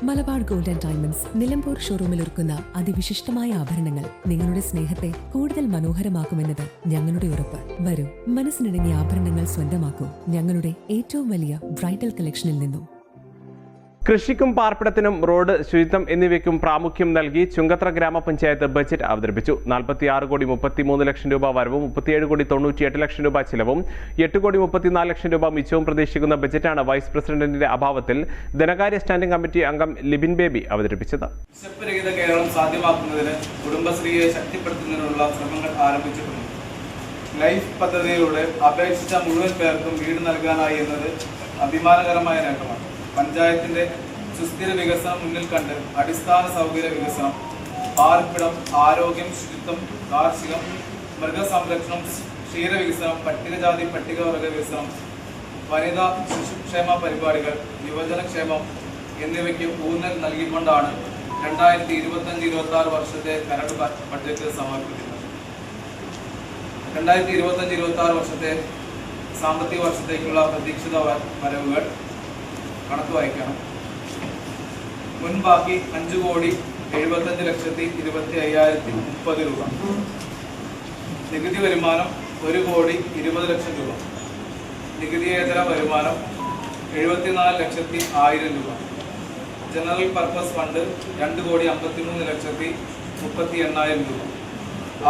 Malabar gold and diamonds Nilambur ഷോറൂമിൽ ഒരുക്കുന്ന അതിവിശിഷ്ടമായ ആഭരണങ്ങൾ നിങ്ങളുടെ സ്നേഹത്തെ കൂടുതൽ മനോഹരമാക്കുമെന്നത് ഞങ്ങളുടെ ഉറപ്പ്. വരൂ, മനസ്സിനിണങ്ങിയ ആഭരണങ്ങൾ സ്വന്തമാക്കൂ ഞങ്ങളുടെ ഏറ്റവും വലിയ ബ്രൈഡൽ കളക്ഷനിൽ നിന്നും. കൃഷിക്കും പാർപ്പിടത്തിനും റോഡ്, ശുചിത്വം എന്നിവയ്ക്കും പ്രാമുഖ്യം നൽകി ചുങ്കത്ര ഗ്രാമപഞ്ചായത്ത് ബജറ്റ് അവതരിപ്പിച്ചു. 46,33,00,000 രൂപ വരവും 37,98,00,000 രൂപ ചിലവും 8,34,00,000 രൂപ മിച്ചവും പ്രതീക്ഷിക്കുന്ന ബജറ്റാണ് വൈസ് പ്രസിഡന്റിന്റെ അഭാവത്തിൽ ധനകാര്യ സ്റ്റാൻഡിംഗ് കമ്മിറ്റി അംഗം ലിബിൻ ബേബി അവതരിപ്പിച്ചത്. വിശപ്പുരഹിത കേരളം സാധ്യമാക്കുന്നതിന് കുടുംബശ്രീയെ ശക്തിപ്പെടുത്തുന്നതിനുള്ള ശ്രമങ്ങൾ ആരംഭിച്ചിട്ടുണ്ട്. ലൈഫ് പദ്ധതിയിലൂടെ അപേക്ഷിച്ച മുഴുവൻ പേർക്കും വീട് നൽകാനായി എന്നത് അഭിമാനകരമായ നേട്ടമാണ്. പഞ്ചായത്തിന്റെ സുസ്ഥിര വികസനം മുന്നിൽ കണ്ട് അടിസ്ഥാന സൗകര്യ വികസനം, പാർപ്പിടം, ആരോഗ്യം, ശുചിത്വം, കാർഷികം, മൃഗസംരക്ഷണം, ക്ഷീരവികസനം, പട്ടികജാതി പട്ടികവർഗ വികസനം, വനിതാ ശിശുക്ഷേമ പരിപാടികൾ, യുവജനക്ഷേമം എന്നിവയ്ക്ക് ഊന്നൽ നൽകിക്കൊണ്ടാണ് 2025-26 വർഷത്തെ കരട് ബഡ്ജറ്റ് സമർപ്പിക്കുന്നത്. 2025-26 വർഷത്തെ സാമ്പത്തിക വർഷത്തേക്കുള്ള പ്രതീക്ഷിത വരവുകൾ കണക്ക് വായിക്കണം. മുൻബാക്കി 5,75,20,50,30 രൂപ. നികുതി വരുമാനം 1,20,00,000 രൂപ. നികുതിയേതര വരുമാനം 74,01,000 രൂപ. ജനറൽ പർപ്പസ് ഫണ്ട് 2,53,38,000 രൂപ.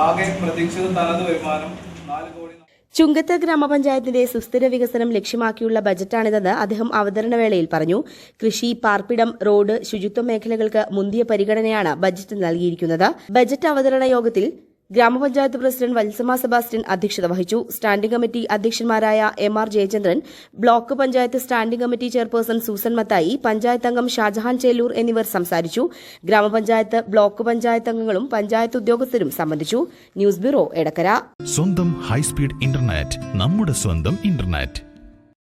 ആകെ പ്രതീക്ഷിത തനത് വരുമാനം 4 കോടി. ചുങ്കത്ത് ഗ്രാമപഞ്ചായത്തിന്റെ സുസ്ഥിര വികസനം ലക്ഷ്യമാക്കിയുള്ള ബജറ്റാണിതെന്ന് അദ്ദേഹം അവതരണവേളയിൽ പറഞ്ഞു. കൃഷി, പാർപ്പിടം, റോഡ്, ശുചിത്വ മേഖലകൾക്ക് മുന്തിയ പരിഗണനയാണ് ബജറ്റ് നൽകിയിരിക്കുന്നത്. ബജറ്റ് അവതരണ യോഗത്തിൽ ഗ്രാമപഞ്ചായത്ത് പ്രസിഡന്റ് വത്സമ സെബാസ്റ്റ്യൻ അധ്യക്ഷത വഹിച്ചു. സ്റ്റാൻഡിംഗ് കമ്മിറ്റി അധ്യക്ഷന്മാരായ MR Jayachandran, block panchayat standing committee chairperson Susan Mathai, panchayat അംഗം ഷാജഹാൻ ചേലൂർ എന്നിവർ സംസാരിച്ചു. ഗ്രാമപഞ്ചായത്ത്, ബ്ലോക്ക് പഞ്ചായത്ത് അംഗങ്ങളും പഞ്ചായത്ത് ഉദ്യോഗസ്ഥരും സംബന്ധിച്ചു. News bureau, Edakkara. സ്വന്തം ഹൈസ്പീഡ് ഇന്റർനെറ്റ്, നമ്മുടെ സ്വന്തം ഇന്റർനെറ്റ്.